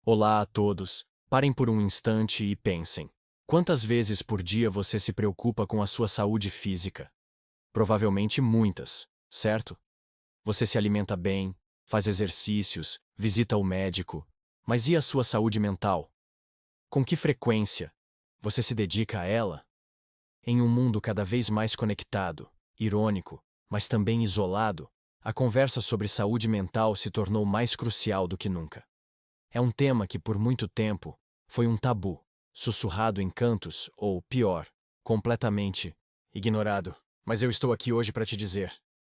Olá a todos. Parem por um instante e pensem. Quantas vezes por dia você se preocupa com a sua saúde física? Provavelmente muitas, certo? Você se alimenta bem, faz exercícios, visita o médico. Mas e a sua saúde mental? Com que frequência você se dedica a ela? Em um mundo cada vez mais conectado, irônico, mas também isolado, a conversa sobre saúde mental se tornou mais crucial do que nunca. É um tema que por muito tempo foi um tabu, sussurrado em cantos ou, pior, completamente ignorado. Mas eu estou aqui hoje para te dizer: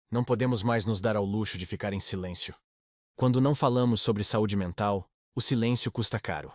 não podemos mais nos dar ao luxo de ficar em silêncio. Quando não falamos sobre saúde mental, o silêncio custa caro.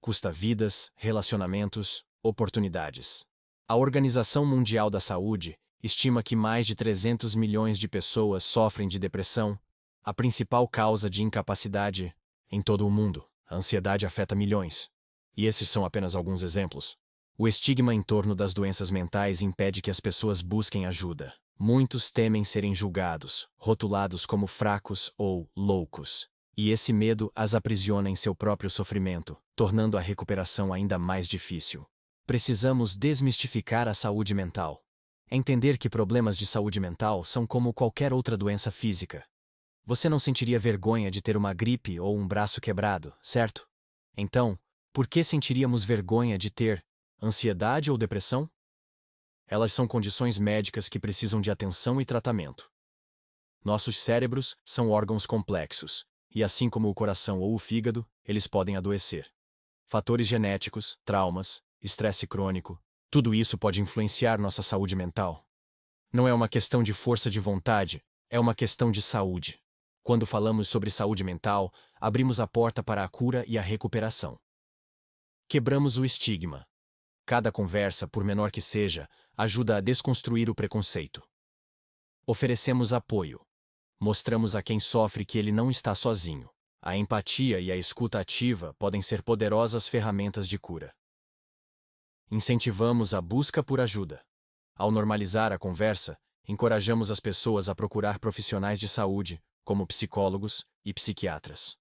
Custa vidas, relacionamentos, oportunidades. A Organização Mundial da Saúde estima que mais de 300 milhões de pessoas sofrem de depressão, a principal causa de incapacidade em todo o mundo. A ansiedade afeta milhões. E esses são apenas alguns exemplos. O estigma em torno das doenças mentais impede que as pessoas busquem ajuda. Muitos temem serem julgados, rotulados como fracos ou loucos. E esse medo as aprisiona em seu próprio sofrimento, tornando a recuperação ainda mais difícil. Precisamos desmistificar a saúde mental. Entender que problemas de saúde mental são como qualquer outra doença física. Você não sentiria vergonha de ter uma gripe ou um braço quebrado, certo? Então, por que sentiríamos vergonha de ter ansiedade ou depressão? Elas são condições médicas que precisam de atenção e tratamento. Nossos cérebros são órgãos complexos, e assim como o coração ou o fígado, eles podem adoecer. Fatores genéticos, traumas, estresse crônico, tudo isso pode influenciar nossa saúde mental. Não é uma questão de força de vontade, é uma questão de saúde. Quando falamos sobre saúde mental, abrimos a porta para a cura e a recuperação. Quebramos o estigma. Cada conversa, por menor que seja, ajuda a desconstruir o preconceito. Oferecemos apoio. Mostramos a quem sofre que ele não está sozinho. A empatia e a escuta ativa podem ser poderosas ferramentas de cura. Incentivamos a busca por ajuda. Ao normalizar a conversa, encorajamos as pessoas a procurar profissionais de saúde, como psicólogos e psiquiatras.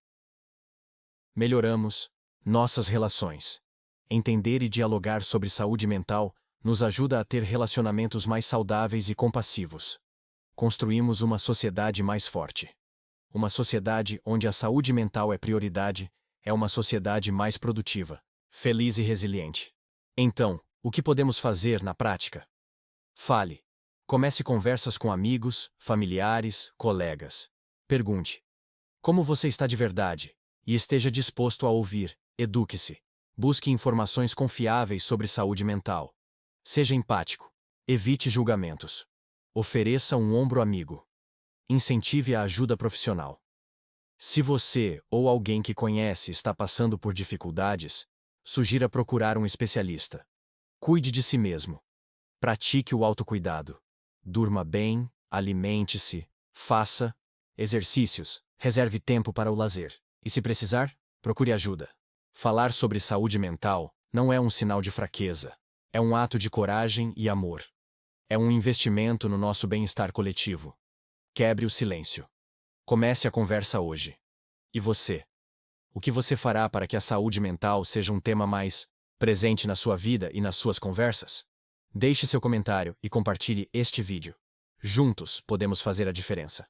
Melhoramos nossas relações. Entender e dialogar sobre saúde mental nos ajuda a ter relacionamentos mais saudáveis e compassivos. Construímos uma sociedade mais forte. Uma sociedade onde a saúde mental é prioridade, é uma sociedade mais produtiva, feliz e resiliente. Então, o que podemos fazer na prática? Fale. Comece conversas com amigos, familiares, colegas. Pergunte: como você está de verdade? E esteja disposto a ouvir. Eduque-se. Busque informações confiáveis sobre saúde mental. Seja empático. Evite julgamentos. Ofereça um ombro amigo. Incentive a ajuda profissional. Se você ou alguém que conhece está passando por dificuldades, sugira procurar um especialista. Cuide de si mesmo. Pratique o autocuidado. Durma bem, alimente-se, faça exercícios, reserve tempo para o lazer. E se precisar, procure ajuda. Falar sobre saúde mental não é um sinal de fraqueza. É um ato de coragem e amor. É um investimento no nosso bem-estar coletivo. Quebre o silêncio. Comece a conversa hoje. E você? O que você fará para que a saúde mental seja um tema mais presente na sua vida e nas suas conversas? Deixe seu comentário e compartilhe este vídeo. Juntos podemos fazer a diferença.